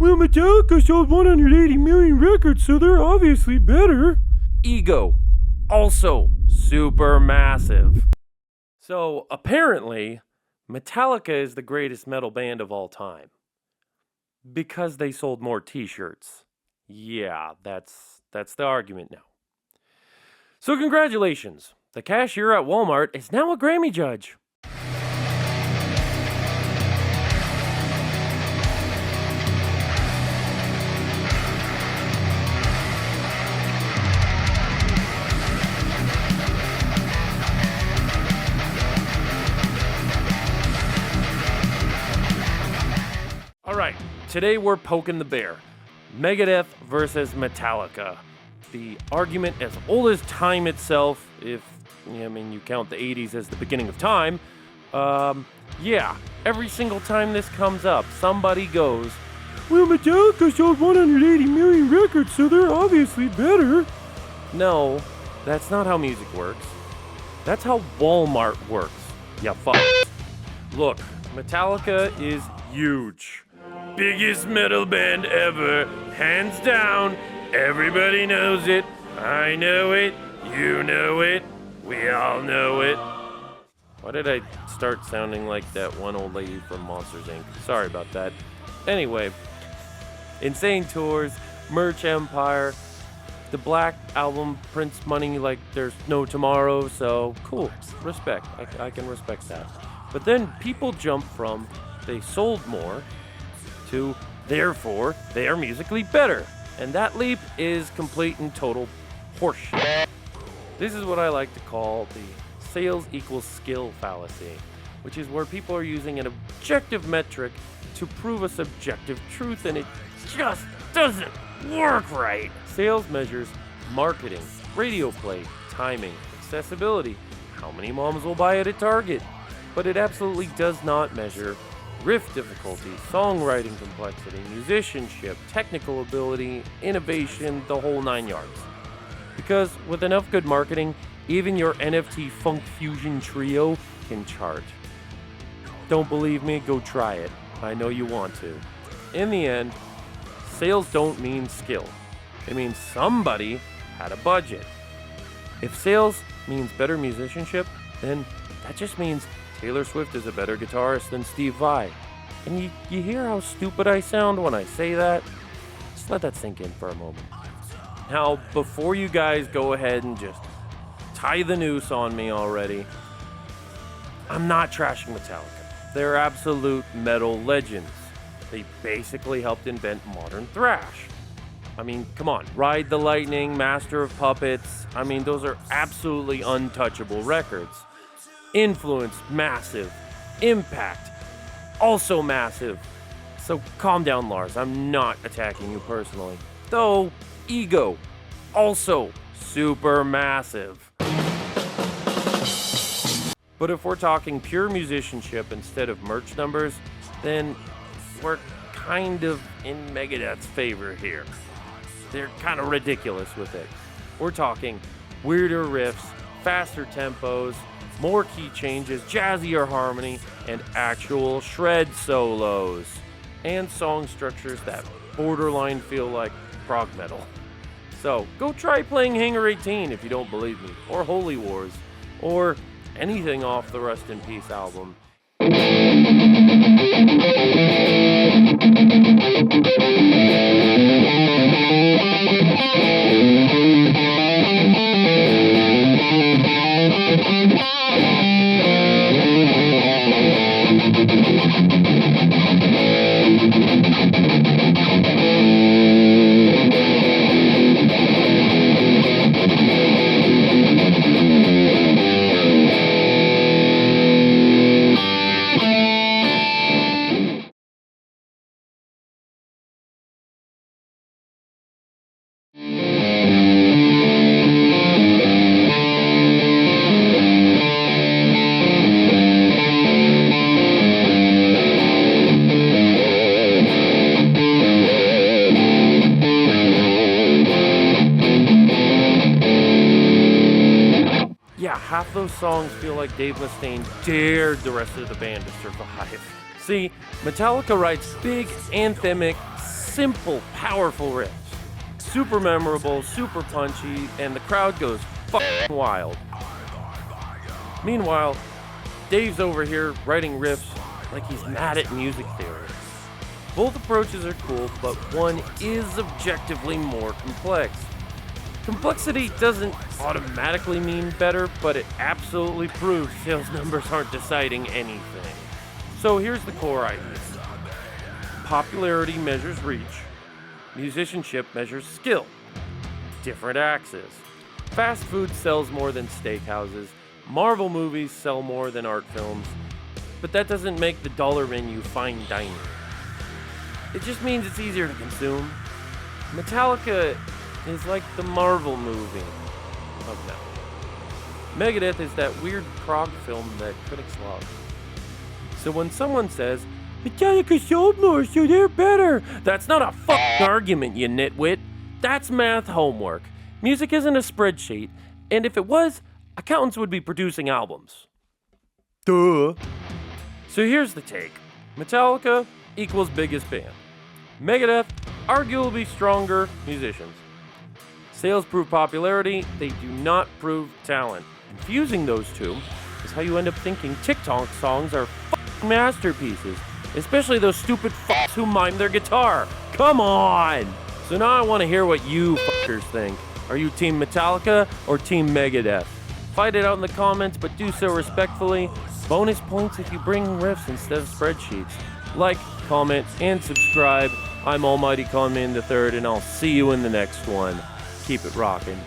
Well, Metallica sold 180 million records, so they're obviously better. Ego. Also super massive. So apparently, Metallica is the greatest metal band of all time. Because they sold more t-shirts. Yeah, that's the argument now. So congratulations. The cashier at Walmart is now a Grammy judge. Alright, today we're poking the bear. Megadeth versus Metallica. The argument as old as time itself, if, you count the 80s as the beginning of time. Yeah, every single time this comes up, somebody goes, well, Metallica sold 180 million records, so they're obviously better. No, that's not how music works. That's how Walmart works. Yeah, fuck. Look, Metallica is huge. Biggest metal band ever, hands down. Everybody knows it. I know it. You know it. We all know it. Why did I start sounding like that one old lady from Monsters, Inc.? Sorry about that. Anyway, insane tours, merch empire, the Black Album prints money like there's no tomorrow, so cool, respect. I can respect that. But then people jump from they sold more to therefore they are musically better. And that leap is complete and total horseshit. This is what I like to call the sales equals skill fallacy, which is where people are using an objective metric to prove a subjective truth, and it just doesn't work right. Sales measures marketing, radio play, timing, accessibility, how many moms will buy it at Target, but it absolutely does not measure riff difficulty, songwriting complexity, musicianship, technical ability, innovation, the whole 9 yards. Because with enough good marketing, even your NFT Funk Fusion trio can chart. Don't believe me? Go try it. I know you want to. In the end, sales don't mean skill. It means somebody had a budget. If sales means better musicianship, then that just means Taylor Swift is a better guitarist than Steve Vai. And you hear how stupid I sound when I say that? Just let that sink in for a moment. Now, before you guys go ahead and just tie the noose on me already, I'm not trashing Metallica. They're absolute metal legends. They basically helped invent modern thrash. I mean, come on, Ride the Lightning, Master of Puppets, those are absolutely untouchable records. Influence, massive. Impact, also massive. So calm down, Lars. I'm not attacking you personally. Though, ego, also super massive. But if we're talking pure musicianship instead of merch numbers, then we're kind of in Megadeth's favor here. They're kind of ridiculous with it. We're talking weirder riffs, faster tempos, more key changes, jazzier harmony, and actual shred solos. And song structures that borderline feel like prog metal. So, go try playing Hangar 18 if you don't believe me, or Holy Wars, or anything off the Rest in Peace album. Half those songs feel like Dave Mustaine dared the rest of the band to survive. See, Metallica writes big, anthemic, simple, powerful riffs. Super memorable, super punchy, and the crowd goes fucking wild. Meanwhile, Dave's over here writing riffs like he's mad at music theory. Both approaches are cool, but one is objectively more complex. Complexity doesn't automatically mean better, but it absolutely proves sales numbers aren't deciding anything. So here's the core idea. Popularity measures reach. Musicianship measures skill. Different axes. Fast food sells more than steakhouses. Marvel movies sell more than art films. But that doesn't make the dollar menu fine dining. It just means it's easier to consume. Metallica is like the Marvel movie of metal. Megadeth is that weird prog film that critics love. So when someone says, Metallica sold more, so they're better, that's not a fucking argument, you nitwit. That's math homework. Music isn't a spreadsheet, and if it was, accountants would be producing albums. Duh. So here's the take. Metallica equals biggest band. Megadeth, arguably stronger musicians. Sales prove popularity, they do not prove talent. Confusing those two is how you end up thinking TikTok songs are fucking masterpieces, especially those stupid fucks who mime their guitar. Come on! So now I want to hear what you fuckers think. Are you Team Metallica or Team Megadeth? Fight it out in the comments, but do so respectfully. Bonus points if you bring riffs instead of spreadsheets. Like, comment, and subscribe. I'm Almighty Conman III, and I'll see you in the next one. Keep it rockin'.